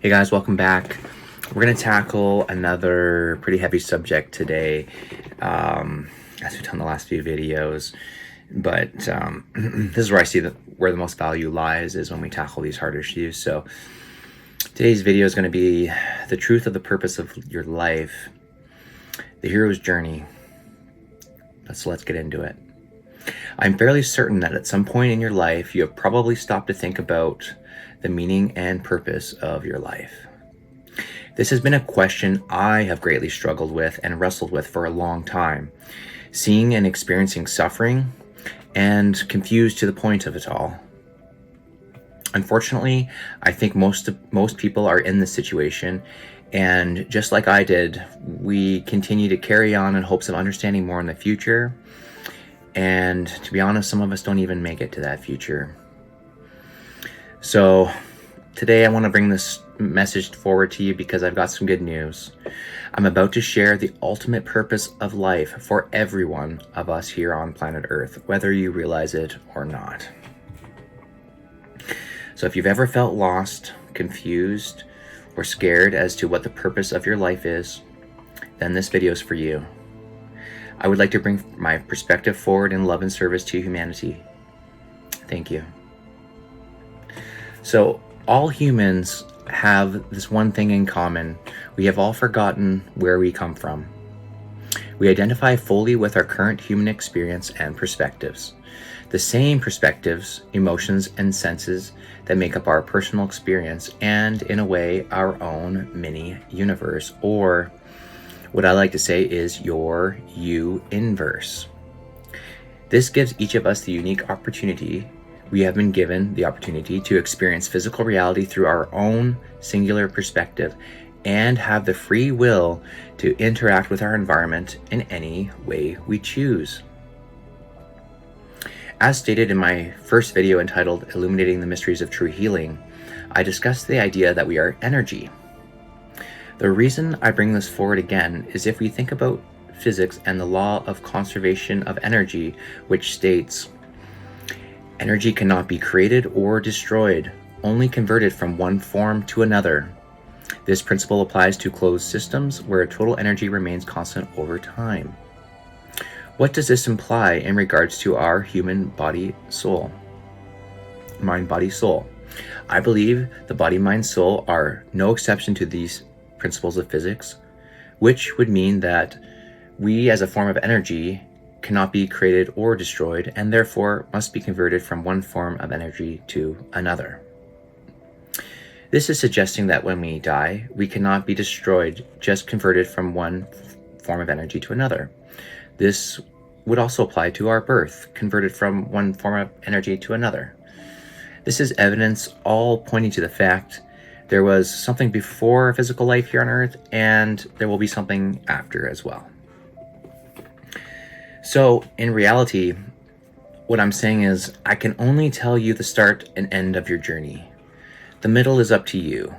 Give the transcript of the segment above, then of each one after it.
Hey guys, welcome back. We're going to tackle another pretty heavy subject today, as we've done the last few videos. But this is where I see where the most value lies, is when we tackle these hard issues. So today's video is going to be the truth of the purpose of your life, the hero's journey. Let's get into it. I'm fairly certain that at some point in your life, you have probably stopped to think about the meaning and purpose of your life. This has been a question I have greatly struggled with and wrestled with for a long time, seeing and experiencing suffering and confused to the point of it all. Unfortunately, I think most people are in this situation, and just like I did, we continue to carry on in hopes of understanding more in the future. And to be honest, some of us don't even make it to that future. So today I want to bring this message forward to you because I've got some good news. I'm about to share the ultimate purpose of life for every one of us here on planet Earth, whether you realize it or not. So if you've ever felt lost, confused, or scared as to what the purpose of your life is, then this video is for you. I would like to bring my perspective forward in love and service to humanity. Thank you. So all humans have this one thing in common. We have all forgotten where we come from. We identify fully with our current human experience and perspectives. The same perspectives, emotions, and senses that make up our personal experience and, in a way, our own mini universe, or what I like to say is your you-inverse. This gives each of us the unique opportunity. We have been given the opportunity to experience physical reality through our own singular perspective and have the free will to interact with our environment in any way we choose. As stated in my first video entitled Illuminating the Mysteries of True Healing, I discussed the idea that we are energy. The reason I bring this forward again is if we think about physics and the law of conservation of energy, which states, energy cannot be created or destroyed, only converted from one form to another. This principle applies to closed systems where total energy remains constant over time. What does this imply in regards to our human body, soul? Mind, body, soul. I believe the body, mind, soul are no exception to these principles of physics, which would mean that we as a form of energy cannot be created or destroyed, and therefore must be converted from one form of energy to another. This is suggesting that when we die, we cannot be destroyed, just converted from one form of energy to another. This would also apply to our birth, converted from one form of energy to another. This is evidence all pointing to the fact there was something before physical life here on Earth, and there will be something after as well. So in reality, what I'm saying is I can only tell you the start and end of your journey. The middle is up to you.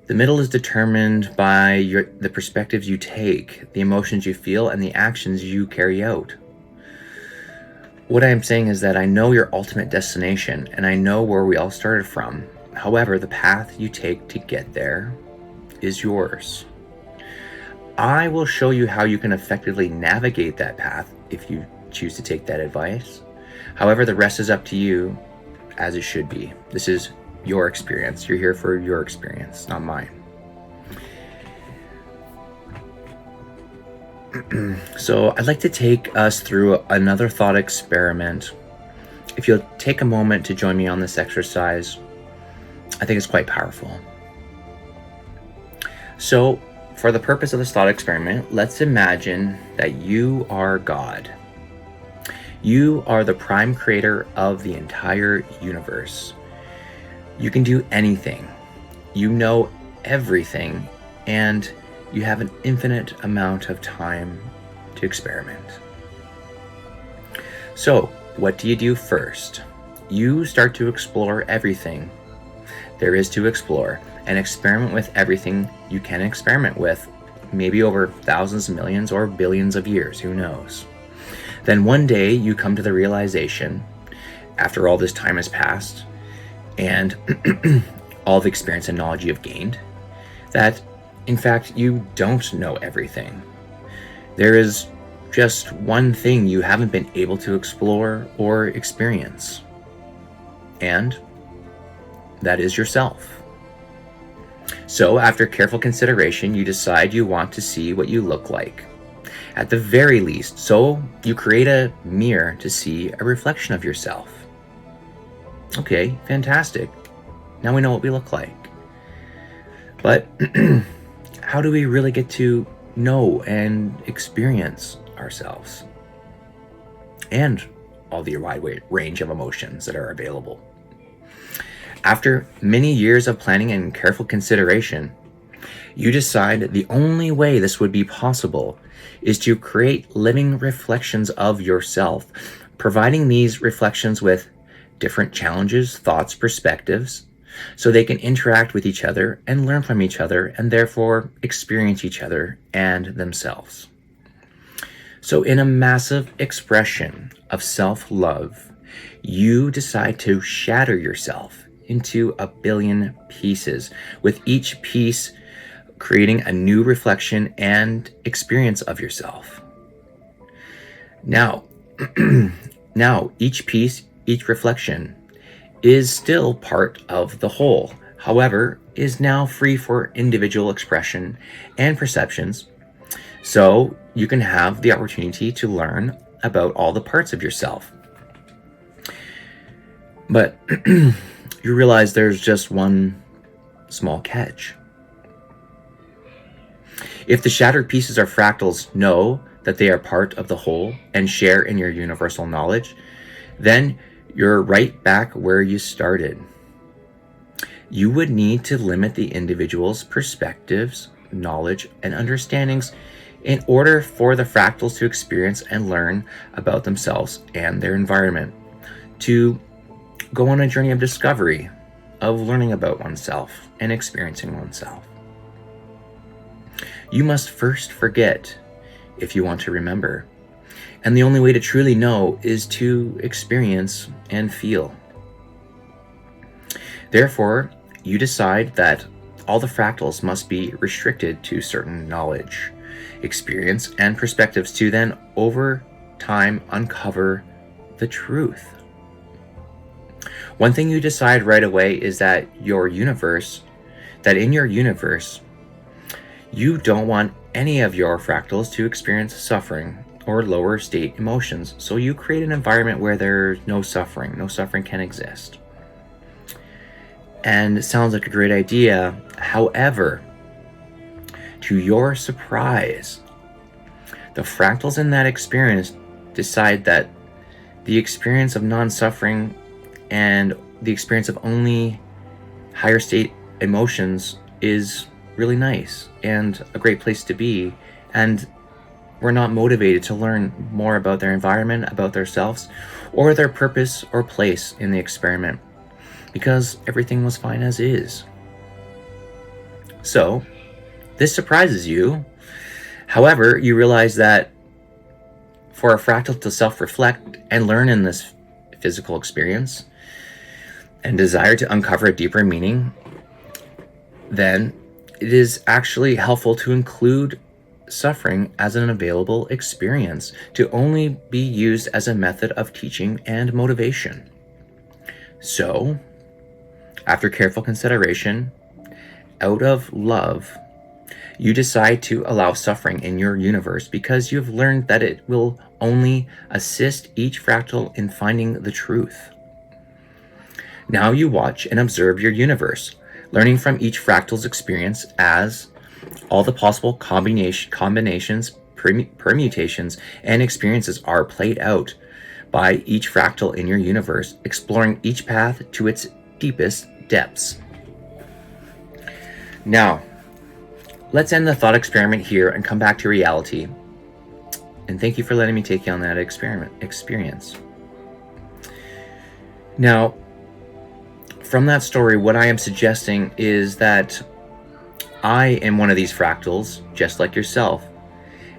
The middle is determined by the perspectives you take, the emotions you feel, and the actions you carry out. What I am saying is that I know your ultimate destination, and I know where we all started from. However, the path you take to get there is yours. I will show you how you can effectively navigate that path if you choose to take that advice. However, the rest is up to you, as it should be. This is your experience. You're here for your experience, not mine. So I'd like to take us through another thought experiment. If you'll take a moment to join me on this exercise, I think it's quite powerful. So, for the purpose of this thought experiment, let's imagine that you are God. You are the prime creator of the entire universe. You can do anything. You know everything, and you have an infinite amount of time to experiment. So, what do you do first? You start to explore everything there is to explore, and experiment with everything you can experiment with, maybe over thousands, millions, or billions of years, who knows. Then one day you come to the realization, after all this time has passed, and all the experience and knowledge you have gained, that in fact you don't know everything. There is just one thing you haven't been able to explore or experience, and that is yourself. So after careful consideration, you decide you want to see what you look like, at the very least, so you create a mirror to see a reflection of yourself. Okay, fantastic. Now we know what we look like. But how do we really get to know and experience ourselves and all the wide range of emotions that are available? After many years of planning and careful consideration, you decide the only way this would be possible is to create living reflections of yourself, providing these reflections with different challenges, thoughts, perspectives, so they can interact with each other and learn from each other and therefore experience each other and themselves. So in a massive expression of self-love, you decide to shatter yourself into a billion pieces, with each piece creating a new reflection and experience of yourself. Now, each piece, each reflection is still part of the whole, however, is now free for individual expression and perceptions, so you can have the opportunity to learn about all the parts of yourself. But you realize there's just one small catch. If the shattered pieces are fractals know that they are part of the whole and share in your universal knowledge, then you're right back where you started. You would need to limit the individual's perspectives, knowledge, and understandings in order for the fractals to experience and learn about themselves and their environment, to go on a journey of discovery, of learning about oneself and experiencing oneself. You must first forget if you want to remember. And the only way to truly know is to experience and feel. Therefore, you decide that all the fractals must be restricted to certain knowledge, experience, and perspectives to then, over time, uncover the truth. One thing you decide right away is that in your universe, you don't want any of your fractals to experience suffering or lower state emotions. So you create an environment where there's no suffering. No suffering can exist. And it sounds like a great idea. However, to your surprise, the fractals in that experience decide that the experience of non-suffering and the experience of only higher state emotions is really nice and a great place to be, and we're not motivated to learn more about their environment, about themselves, or their purpose or place in the experiment, because everything was fine as is. So, this surprises you. However, you realize that for a fractal to self-reflect and learn in this physical experience and desire to uncover a deeper meaning, then it is actually helpful to include suffering as an available experience, to only be used as a method of teaching and motivation. So, after careful consideration, out of love, you decide to allow suffering in your universe because you've learned that it will only assist each fractal in finding the truth. Now you watch and observe your universe, learning from each fractal's experience as all the possible combinations, permutations, and experiences are played out by each fractal in your universe, exploring each path to its deepest depths. Now, let's end the thought experiment here and come back to reality. And thank you for letting me take you on that experience. Now, from that story, what I am suggesting is that I am one of these fractals, just like yourself,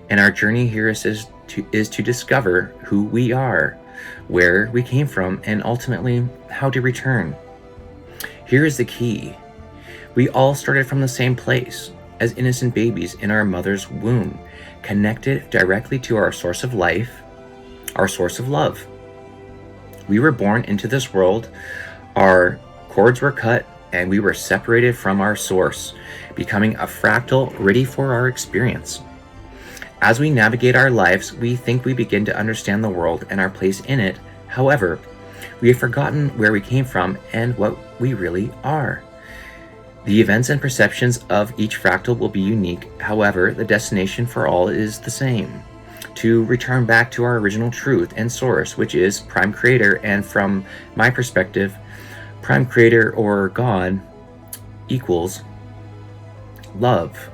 and our journey here is to discover who we are, where we came from, and ultimately how to return. Here is the key. We all started from the same place, as innocent babies in our mother's womb, connected directly to our source of life, our source of love. We were born into this world, our cords were cut, and we were separated from our source, becoming a fractal ready for our experience. As we navigate our lives, we think we begin to understand the world and our place in it. However, we have forgotten where we came from and what we really are. The events and perceptions of each fractal will be unique. However, the destination for all is the same: to return back to our original truth and source, which is Prime Creator. And from my perspective, Prime Creator or God equals love.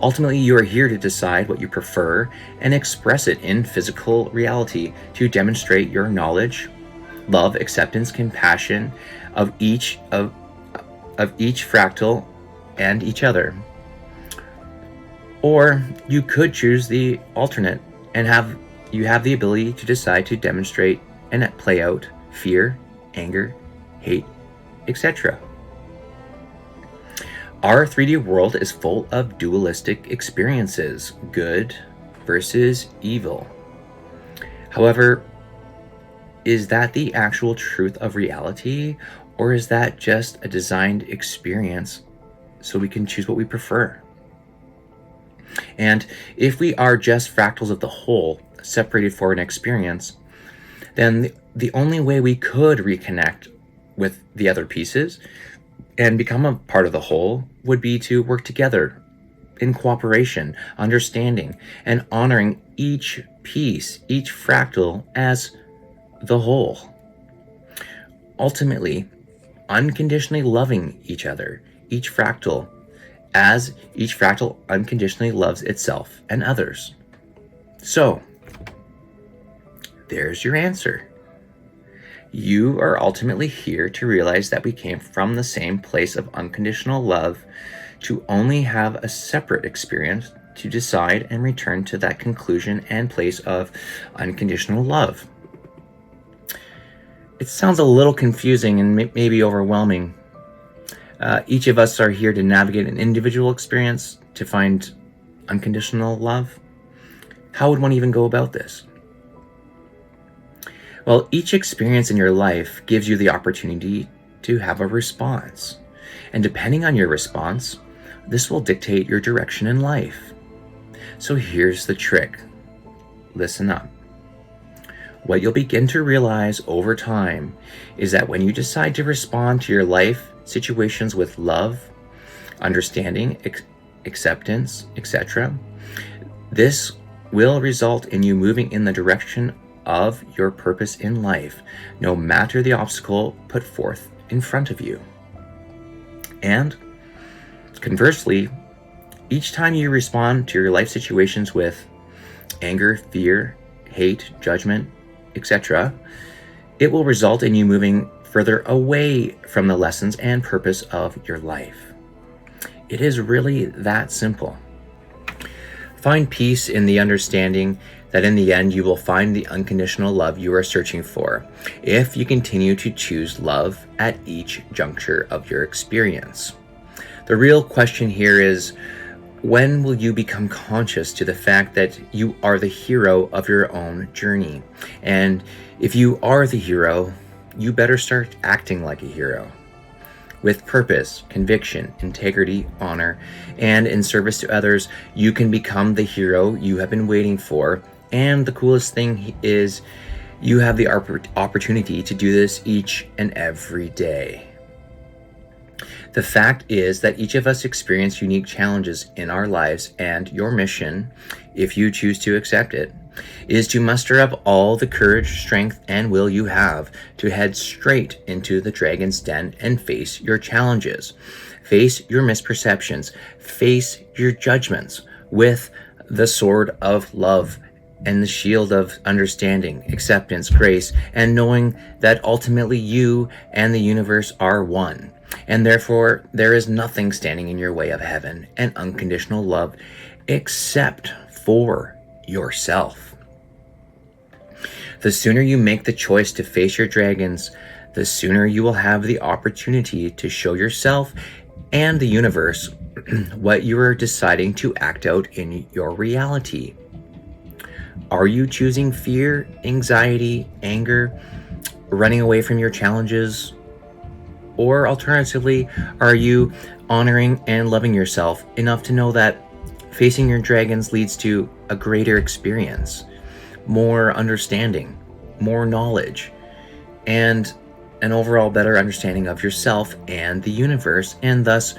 Ultimately, you are here to decide what you prefer and express it in physical reality to demonstrate your knowledge, love, acceptance, compassion of each fractal and each other. Or you could choose the alternate and have the ability to decide to demonstrate and play out fear, anger, hate, etc. Our 3D world is full of dualistic experiences, good versus evil. However, is that the actual truth of reality, or is that just a designed experience so we can choose what we prefer? And if we are just fractals of the whole, separated for an experience, then the only way we could reconnect with the other pieces and become a part of the whole would be to work together in cooperation, understanding, and honoring each piece, each fractal as the whole. Ultimately, unconditionally loving each other, each fractal, as each fractal unconditionally loves itself and others. So, there's your answer. You are ultimately here to realize that we came from the same place of unconditional love, to only have a separate experience to decide and return to that conclusion and place of unconditional love. It sounds a little confusing and maybe overwhelming. Each of us are here to navigate an individual experience to find unconditional love. How would one even go about this? Well, each experience in your life gives you the opportunity to have a response. And depending on your response, this will dictate your direction in life. So here's the trick. Listen up. What you'll begin to realize over time is that when you decide to respond to your life situations with love, understanding, acceptance, etc., this will result in you moving in the direction of your purpose in life, no matter the obstacle put forth in front of you. And conversely, each time you respond to your life situations with anger, fear, hate, judgment, etc., it will result in you moving further away from the lessons and purpose of your life. It is really that simple. Find peace in the understanding that in the end you will find the unconditional love you are searching for if you continue to choose love at each juncture of your experience. The real question here is, when will you become conscious to the fact that you are the hero of your own journey? And if you are the hero, you better start acting like a hero. With purpose, conviction, integrity, honor, and in service to others, you can become the hero you have been waiting for. And the coolest thing is, you have the opportunity to do this each and every day. The fact is that each of us experience unique challenges in our lives, and your mission, if you choose to accept it, is to muster up all the courage, strength, and will you have to head straight into the dragon's den and face your challenges, face your misperceptions, face your judgments with the sword of love and the shield of understanding, acceptance, grace, and knowing that ultimately you and the universe are one. And therefore, there is nothing standing in your way of heaven and unconditional love except for yourself. The sooner you make the choice to face your dragons, the sooner you will have the opportunity to show yourself and the universe what you are deciding to act out in your reality. Are you choosing fear, anxiety, anger, running away from your challenges? Or alternatively, are you honoring and loving yourself enough to know that facing your dragons leads to a greater experience, more understanding, more knowledge, and an overall better understanding of yourself and the universe, and thus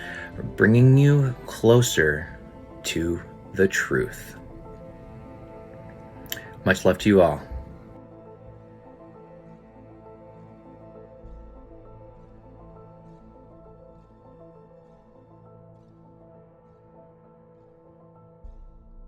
bringing you closer to the truth? Much love to you all.